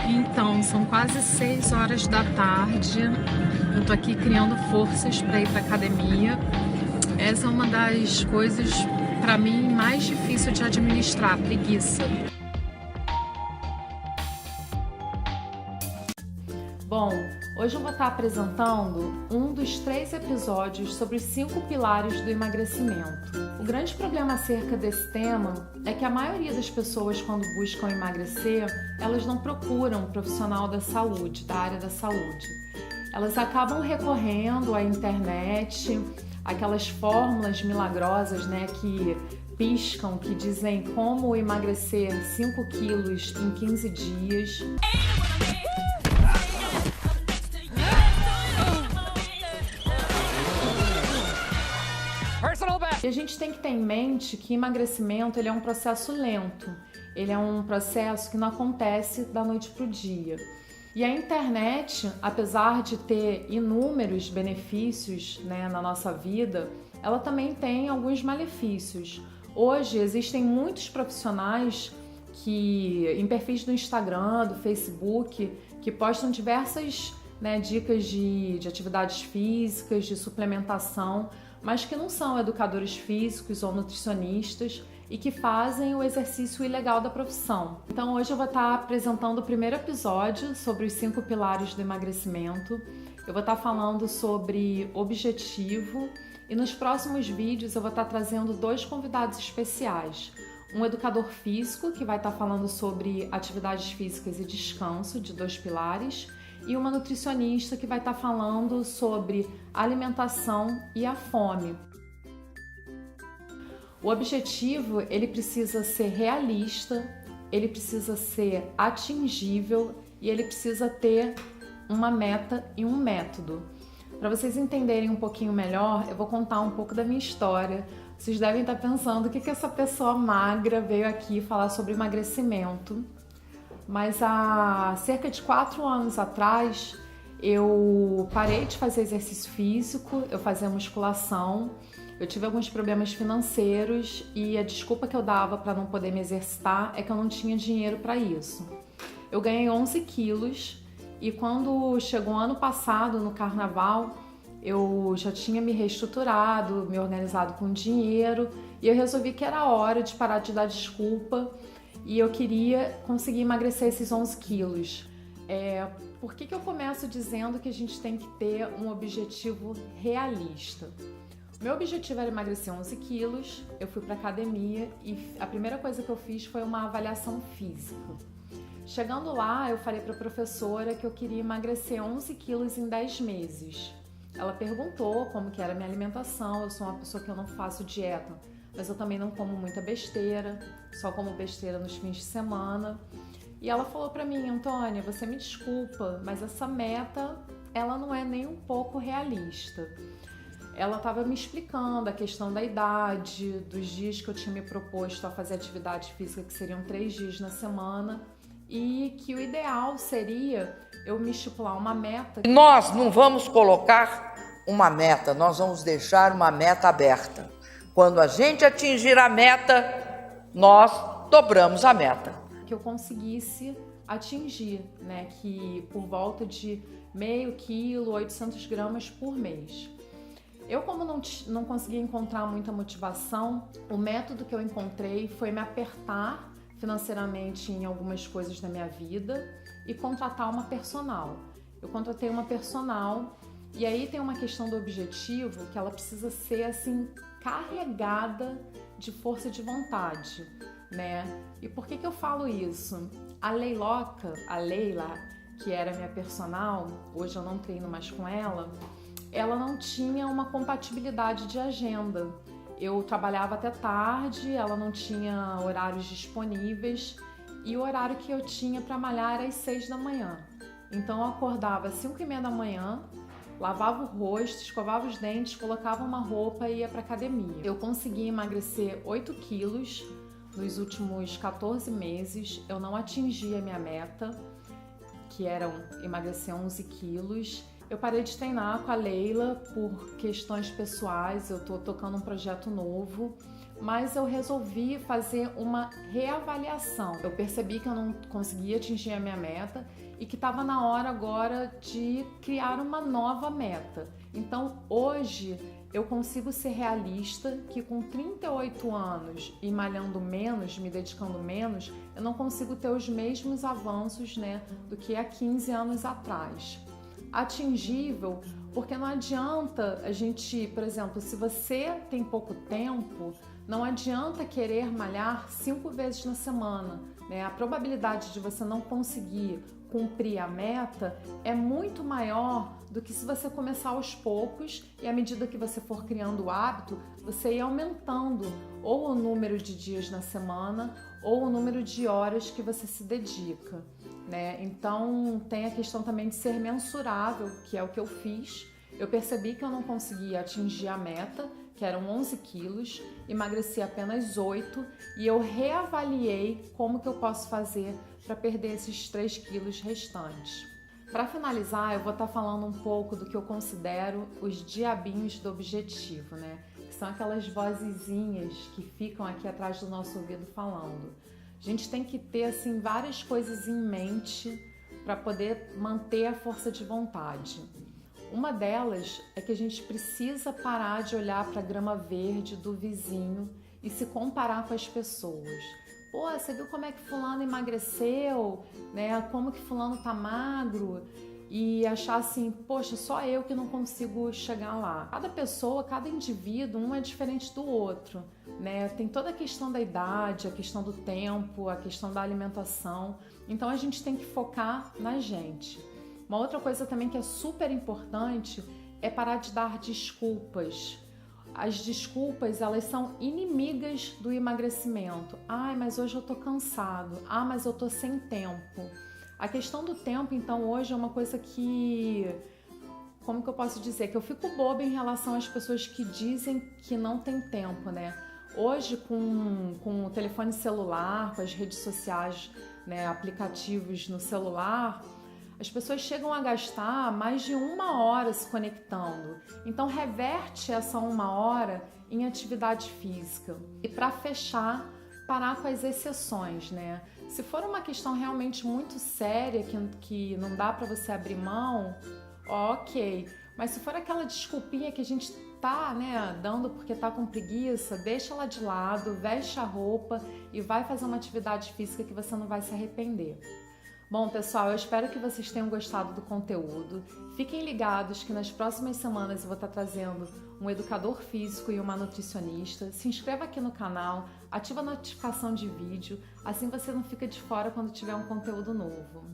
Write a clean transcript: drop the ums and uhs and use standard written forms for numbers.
Então, são quase 6 horas da tarde. Eu tô aqui criando forças para ir para academia. Essa é uma das coisas, para mim, mais difícil de administrar, preguiça. Bom, hoje eu vou estar apresentando um dos 3 episódios sobre os 5 pilares do emagrecimento. O grande problema acerca desse tema é que a maioria das pessoas, quando buscam emagrecer, elas não procuram um profissional da saúde, da área da saúde. Elas acabam recorrendo à internet, aquelas fórmulas milagrosas, que piscam, que dizem como emagrecer 5 quilos em 15 dias. E a gente tem que ter em mente que emagrecimento ele é um processo lento, ele é um processo que não acontece da noite para o dia. E a internet, apesar de ter inúmeros benefícios na nossa vida, ela também tem alguns malefícios. Hoje existem muitos profissionais em perfis do Instagram, do Facebook, que postam diversas dicas de atividades físicas, de suplementação, mas que não são educadores físicos ou nutricionistas e que fazem o exercício ilegal da profissão. Então hoje eu vou estar apresentando o primeiro episódio sobre os 5 pilares do emagrecimento. Eu vou estar falando sobre objetivo e nos próximos vídeos eu vou estar trazendo 2 convidados especiais. Um educador físico que vai estar falando sobre atividades físicas e descanso, de 2 pilares, e uma nutricionista que vai estar falando sobre alimentação e a fome. O objetivo, ele precisa ser realista, ele precisa ser atingível e ele precisa ter uma meta e um método. Para vocês entenderem um pouquinho melhor, eu vou contar um pouco da minha história. Vocês devem estar pensando o que essa pessoa magra veio aqui falar sobre emagrecimento. Mas há cerca de 4 anos atrás, eu parei de fazer exercício físico, eu fazia musculação, eu tive alguns problemas financeiros e a desculpa que eu dava para não poder me exercitar é que eu não tinha dinheiro para isso. Eu ganhei 11 quilos e quando chegou o ano passado, no carnaval, eu já tinha me reestruturado, me organizado com dinheiro e eu resolvi que era hora de parar de dar desculpa. E eu queria conseguir emagrecer esses 11 quilos. Por que eu começo dizendo que a gente tem que ter um objetivo realista? O meu objetivo era emagrecer 11 quilos, eu fui para academia e a primeira coisa que eu fiz foi uma avaliação física. Chegando lá, eu falei para a professora que eu queria emagrecer 11 quilos em 10 meses. Ela perguntou como que era a minha alimentação, eu sou uma pessoa que eu não faço dieta, mas eu também não como muita besteira, só como besteira nos fins de semana. E ela falou pra mim: Antônia, você me desculpa, mas essa meta, ela não é nem um pouco realista. Ela estava me explicando a questão da idade, dos dias que eu tinha me proposto a fazer atividade física, que seriam 3 dias na semana, e que o ideal seria eu me estipular uma meta. Nós não vamos colocar uma meta, nós vamos deixar uma meta aberta. Quando a gente atingir a meta, nós dobramos a meta. Que eu conseguisse atingir, que por volta de meio quilo, 800 gramas por mês. Eu, como não conseguia encontrar muita motivação, o método que eu encontrei foi me apertar financeiramente em algumas coisas da minha vida e contratar uma personal. Eu contratei uma personal e aí tem uma questão do objetivo que ela precisa ser assim carregada de força de vontade, E por que eu falo isso? A Leila, que era minha personal, hoje eu não treino mais com ela não tinha uma compatibilidade de agenda. Eu trabalhava até tarde, ela não tinha horários disponíveis e o horário que eu tinha para malhar era às 6 da manhã. Então eu acordava às 5h30 da manhã, lavava o rosto, escovava os dentes, colocava uma roupa e ia para academia. Eu consegui emagrecer 8 quilos nos últimos 14 meses. Eu não atingi a minha meta, que era emagrecer 11 quilos. Eu parei de treinar com a Leila por questões pessoais, eu tô tocando um projeto novo, mas eu resolvi fazer uma reavaliação. Eu percebi que eu não conseguia atingir a minha meta e que estava na hora agora de criar uma nova meta. Então hoje eu consigo ser realista que com 38 anos e malhando menos, me dedicando menos, eu não consigo ter os mesmos avanços, né, do que há 15 anos atrás. Atingível, porque não adianta a gente, por exemplo, se você tem pouco tempo, não adianta querer malhar 5 vezes na semana, né? A probabilidade de você não conseguir cumprir a meta é muito maior do que se você começar aos poucos e à medida que você for criando o hábito, você ir aumentando ou o número de dias na semana ou o número de horas que você se dedica, né? Então tem a questão também de ser mensurável, que é o que eu fiz. Eu percebi que eu não conseguia atingir a meta, que eram 11 quilos, emagreci apenas 8 e eu reavaliei como que eu posso fazer para perder esses 3 quilos restantes. Para finalizar, eu vou estar falando um pouco do que eu considero os diabinhos do objetivo, né? Que são aquelas vozezinhas que ficam aqui atrás do nosso ouvido falando. A gente tem que ter assim várias coisas em mente para poder manter a força de vontade. Uma delas é que a gente precisa parar de olhar para a grama verde do vizinho e se comparar com as pessoas. Pô, você viu como é que fulano emagreceu, né? Como que fulano tá magro? E achar assim, poxa, só eu que não consigo chegar lá. Cada pessoa, cada indivíduo, um é diferente do outro, né? Tem toda a questão da idade, a questão do tempo, a questão da alimentação. Então a gente tem que focar na gente. Uma outra coisa também que é super importante é parar de dar desculpas. As desculpas, elas são inimigas do emagrecimento. Ai, mas hoje eu tô cansado. Ah, mas eu tô sem tempo. A questão do tempo, então, hoje é uma coisa que... Como que eu posso dizer? Que eu fico boba em relação às pessoas que dizem que não tem tempo, né? Hoje, com o telefone celular, com as redes sociais, né, aplicativos no celular... As pessoas chegam a gastar mais de 1 hora se conectando. Então reverte essa 1 hora em atividade física. E para fechar, parar com as exceções, né? Se for uma questão realmente muito séria que não dá para você abrir mão, ok. Mas se for aquela desculpinha que a gente tá, né, dando porque tá com preguiça, deixa ela de lado, veste a roupa e vai fazer uma atividade física que você não vai se arrepender. Bom, pessoal, eu espero que vocês tenham gostado do conteúdo. Fiquem ligados que nas próximas semanas eu vou estar trazendo um educador físico e uma nutricionista. Se inscreva aqui no canal, ativa a notificação de vídeo, assim você não fica de fora quando tiver um conteúdo novo.